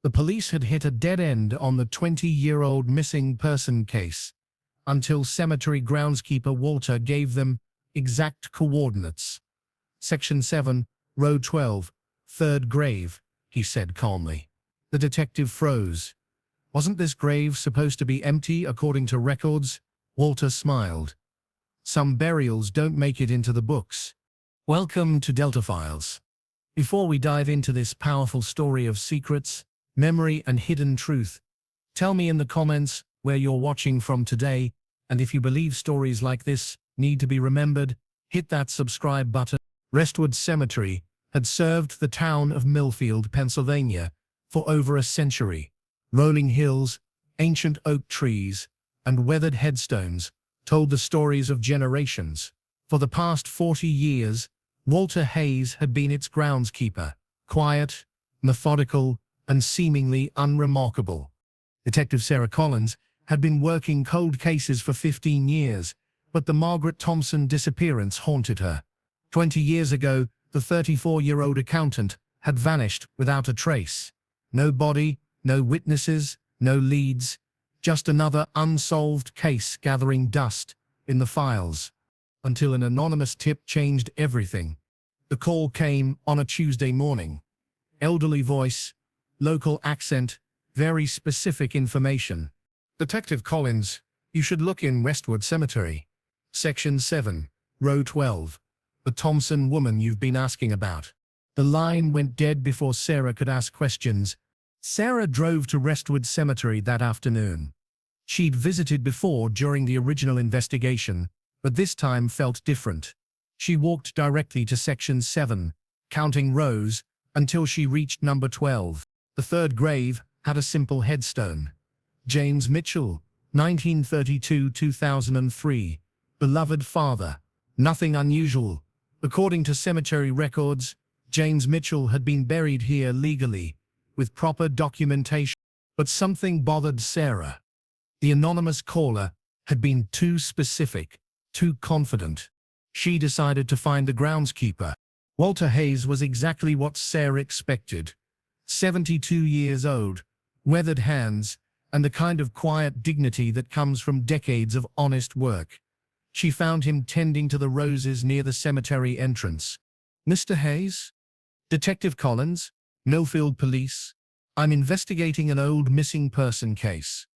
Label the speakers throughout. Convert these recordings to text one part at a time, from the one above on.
Speaker 1: The police had hit a dead end on the 20-year-old missing person case, until cemetery groundskeeper Walter gave them exact coordinates. Section 7, row 12, third grave, he said calmly. The detective froze. Wasn't this grave supposed to be empty according to records? Walter smiled. Some burials don't make it into the books. Welcome to Delta Files. Before we dive into this powerful story of secrets, memory and hidden truth, tell me in the comments where you're watching from today, and if you believe stories like this need to be remembered, hit that subscribe button. Westwood Cemetery had served the town of Millfield, Pennsylvania, for over a century. Rolling hills, ancient oak trees, and weathered headstones told the stories of generations. For the past 40 years, Walter Hayes had been its groundskeeper, quiet, methodical, and seemingly unremarkable. Detective Sarah Collins had been working cold cases for 15 years, but the Margaret Thompson disappearance haunted her. 20 years ago, the 34-year-old accountant had vanished without a trace. No body, no witnesses, no leads, just another unsolved case gathering dust in the files. Until an anonymous tip changed everything. The call came on a Tuesday morning. Elderly voice, local accent, very specific information. Detective Collins, you should look in Westwood Cemetery. Section 7, row 12. The Thompson woman you've been asking about. The line went dead before Sarah could ask questions. Sarah drove to Westwood Cemetery that afternoon. She'd visited before during the original investigation, but this time felt different. She walked directly to Section 7, counting rows, until she reached number 12. The third grave had a simple headstone. James Mitchell, 1932-2003. Beloved father. Nothing unusual. According to cemetery records, James Mitchell had been buried here legally, with proper documentation. But something bothered Sarah. The anonymous caller had been too specific, too confident. She decided to find the groundskeeper. Walter Hayes was exactly what Sarah expected. 72 years old, weathered hands, and the kind of quiet dignity that comes from decades of honest work. She found him tending to the roses near the cemetery entrance. Mr. Hayes? Detective Collins, Millfield Police. I'm investigating an old missing person case.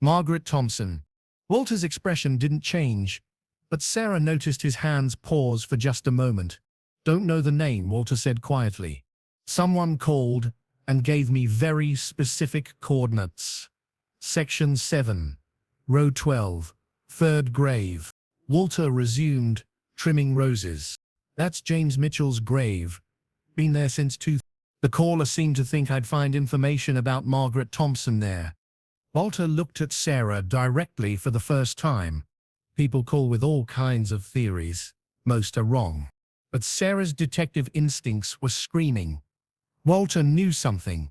Speaker 1: Margaret Thompson. Walter's expression didn't change, but Sarah noticed his hands pause for just a moment. Don't know the name, Walter said quietly. Someone called and gave me very specific coordinates. Section 7, row 12, third grave. Walter resumed, trimming roses. That's James Mitchell's grave. Been there since 2000. The caller seemed to think I'd find information about Margaret Thompson there. Walter looked at Sarah directly for the first time. People call with all kinds of theories. Most are wrong. But Sarah's detective instincts were screaming. Walter knew something.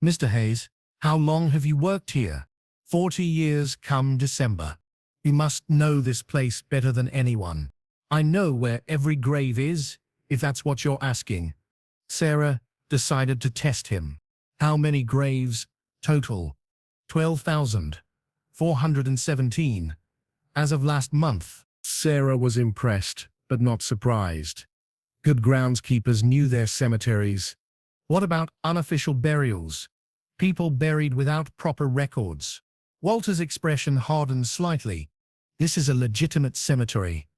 Speaker 1: Mr. Hayes, how long have you worked here? 40 years come December. You must know this place better than anyone. I know where every grave is, if that's what you're asking. Sarah decided to test him. How many graves total? 12,417. As of last month. Sarah was impressed, but not surprised. Good groundskeepers knew their cemeteries. What about unofficial burials? People buried without proper records. Walter's expression hardened slightly. This is a legitimate cemetery.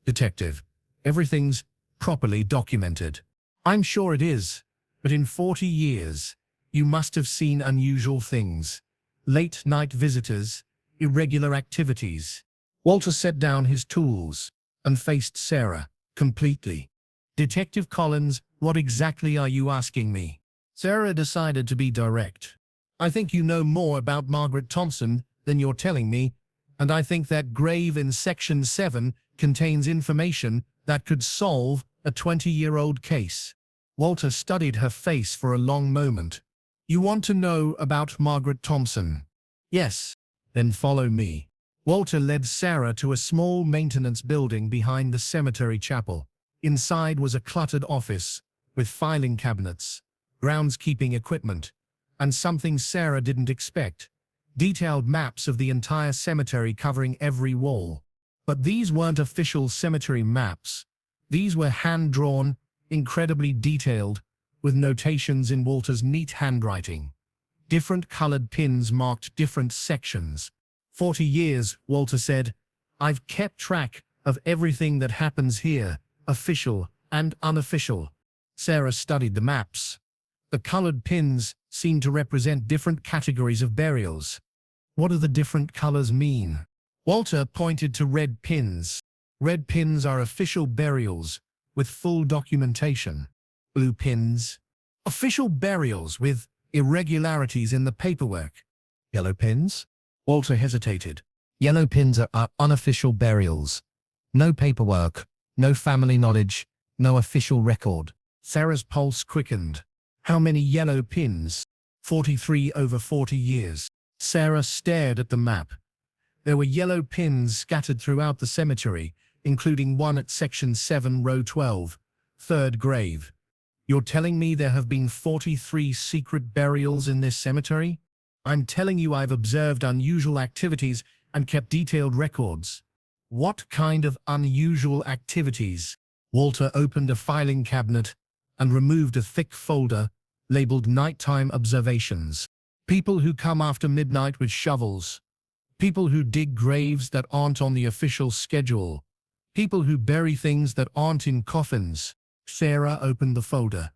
Speaker 1: Detective, everything's properly documented. I'm sure it is, but in 40 years, you must have seen unusual things. Late-night visitors, irregular activities. Walter set down his tools and faced Sarah completely. Detective Collins, what exactly are you asking me? Sarah decided to be direct. I think you know more about Margaret Thompson than you're telling me, and I think that grave in Section 7 contains information that could solve a 20-year-old case. Walter studied her face for a long moment. You want to know about Margaret Thompson? Yes. Then follow me. Walter led Sarah to a small maintenance building behind the cemetery chapel. Inside was a cluttered office with filing cabinets, groundskeeping equipment, And something Sarah didn't expect. Detailed maps of the entire cemetery covering every wall. But these weren't official cemetery maps. These were hand-drawn, incredibly detailed, with notations in Walter's neat handwriting. Different colored pins marked different sections. 40 years, Walter said. I've kept track of everything that happens here, official and unofficial. Sarah studied the maps. The colored pins seemed to represent different categories of burials. What do the different colors mean? Walter pointed to red pins. Red pins are official burials with full documentation. Blue pins, official burials with irregularities in the paperwork. Yellow pins? Walter hesitated. Yellow pins are unofficial burials. No paperwork, no family knowledge, no official record. Sarah's pulse quickened. How many yellow pins? 43 over 40 years. Sarah stared at the map. There were yellow pins scattered throughout the cemetery, including one at section 7, row 12, third grave. You're telling me there have been 43 secret burials in this cemetery? I'm telling you I've observed unusual activities and kept detailed records. What kind of unusual activities? Walter opened a filing cabinet and removed a thick folder labeled Nighttime Observations. People who come after midnight with shovels. People who dig graves that aren't on the official schedule. People who bury things that aren't in coffins. Sarah opened the folder.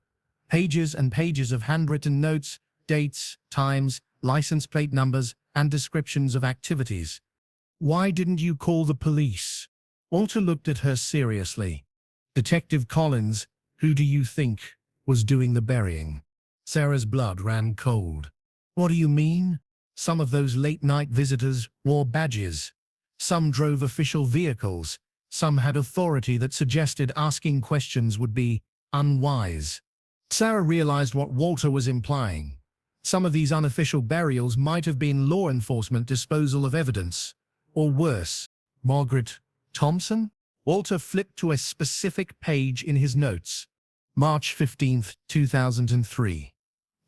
Speaker 1: Pages and pages of handwritten notes, dates, times, license plate numbers, and descriptions of activities. Why didn't you call the police? Walter looked at her seriously. Detective Collins, who do you think was doing the burying? Sarah's blood ran cold. What do you mean? Some of those late-night visitors wore badges. Some drove official vehicles. Some had authority that suggested asking questions would be unwise. Sarah realized what Walter was implying. Some of these unofficial burials might have been law enforcement disposal of evidence. Or worse, Margaret Thompson? Walter flipped to a specific page in his notes. March 15, 2003.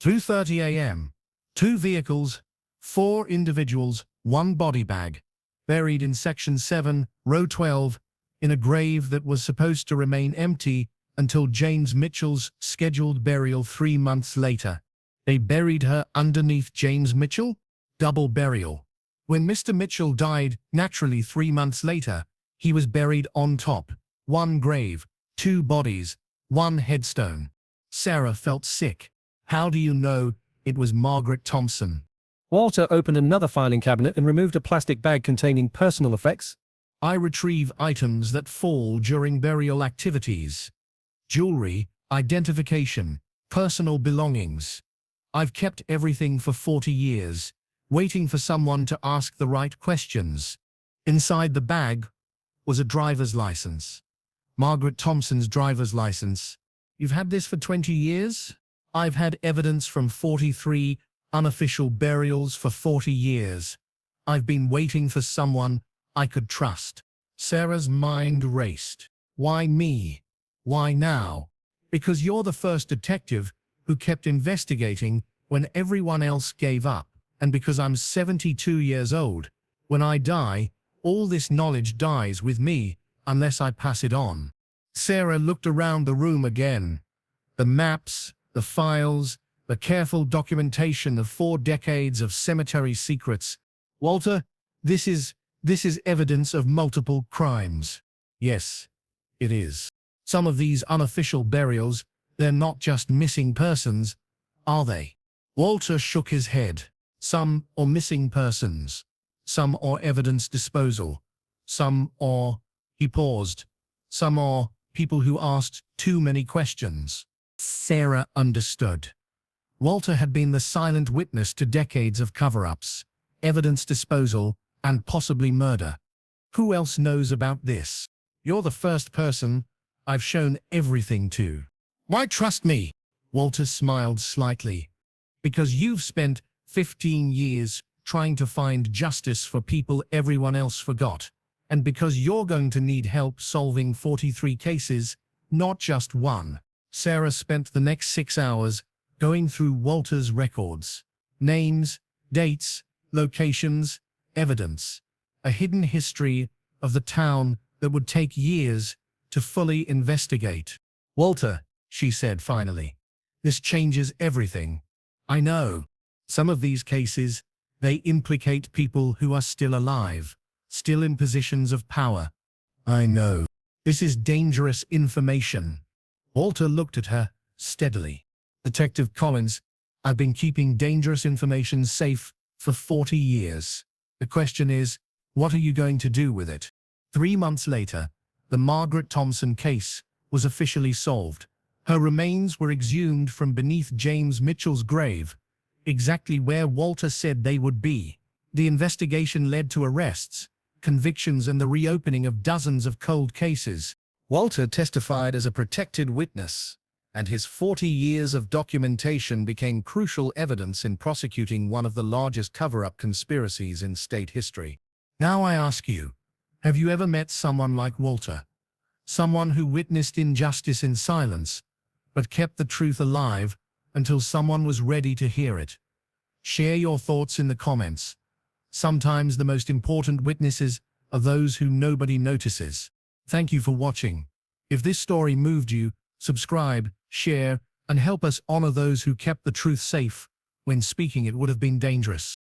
Speaker 1: 2:30 a.m. 2 vehicles, 4 individuals, 1 body bag, buried in section 7, row 12, in a grave that was supposed to remain empty until James Mitchell's scheduled burial 3 months later. They buried her underneath James Mitchell? Double burial. When Mr. Mitchell died, naturally 3 months later, he was buried on top. 1 grave, 2 bodies, 1 headstone. Sarah felt sick. How do you know it was Margaret Thompson?
Speaker 2: Walter opened another filing cabinet and removed a plastic bag containing personal effects.
Speaker 1: I retrieve items that fall during burial activities. Jewelry, identification, personal belongings. I've kept everything for 40 years, waiting for someone to ask the right questions. Inside the bag was a driver's license. Margaret Thompson's driver's license. You've had this for 20 years? I've had evidence from 43 unofficial burials for 40 years. I've been waiting for someone I could trust. Sarah's mind raced. Why me? Why now? Because you're the first detective who kept investigating when everyone else gave up. And because I'm 72 years old. When I die, all this knowledge dies with me unless I pass it on. Sarah looked around the room again. The maps, the files, the careful documentation of 4 decades of cemetery secrets. Walter, this is evidence of multiple crimes. Yes, it is. Some of these unofficial burials, they're not just missing persons, are they? Walter shook his head. Some are missing persons. Some are evidence disposal. Some are, he paused, some are people who asked too many questions. Sarah understood. Walter had been the silent witness to decades of cover-ups, evidence disposal, and possibly murder. Who else knows about this? You're the first person I've shown everything to. Why trust me? Walter smiled slightly. Because you've spent 15 years trying to find justice for people everyone else forgot. And because you're going to need help solving 43 cases, not just one. Sarah spent the next 6 hours going through Walter's records. Names, dates, locations, evidence. A hidden history of the town that would take years to fully investigate. "Walter," she said finally, "this changes everything. I know. Some of these cases, they implicate people who are still alive, still in positions of power. I know. This is dangerous information." Walter looked at her steadily. "Detective Collins, I've been keeping dangerous information safe for 40 years. The question is, what are you going to do with it?" 3 months later, the Margaret Thompson case was officially solved. Her remains were exhumed from beneath James Mitchell's grave, exactly where Walter said they would be. The investigation led to arrests, convictions, and the reopening of dozens of cold cases. Walter testified as a protected witness, and his 40 years of documentation became crucial evidence in prosecuting one of the largest cover-up conspiracies in state history. Now I ask you, have you ever met someone like Walter? Someone who witnessed injustice in silence, but kept the truth alive until someone was ready to hear it? Share your thoughts in the comments. Sometimes the most important witnesses are those who nobody notices. Thank you for watching. If this story moved you, subscribe, share, and help us honor those who kept the truth safe when speaking it would have been dangerous.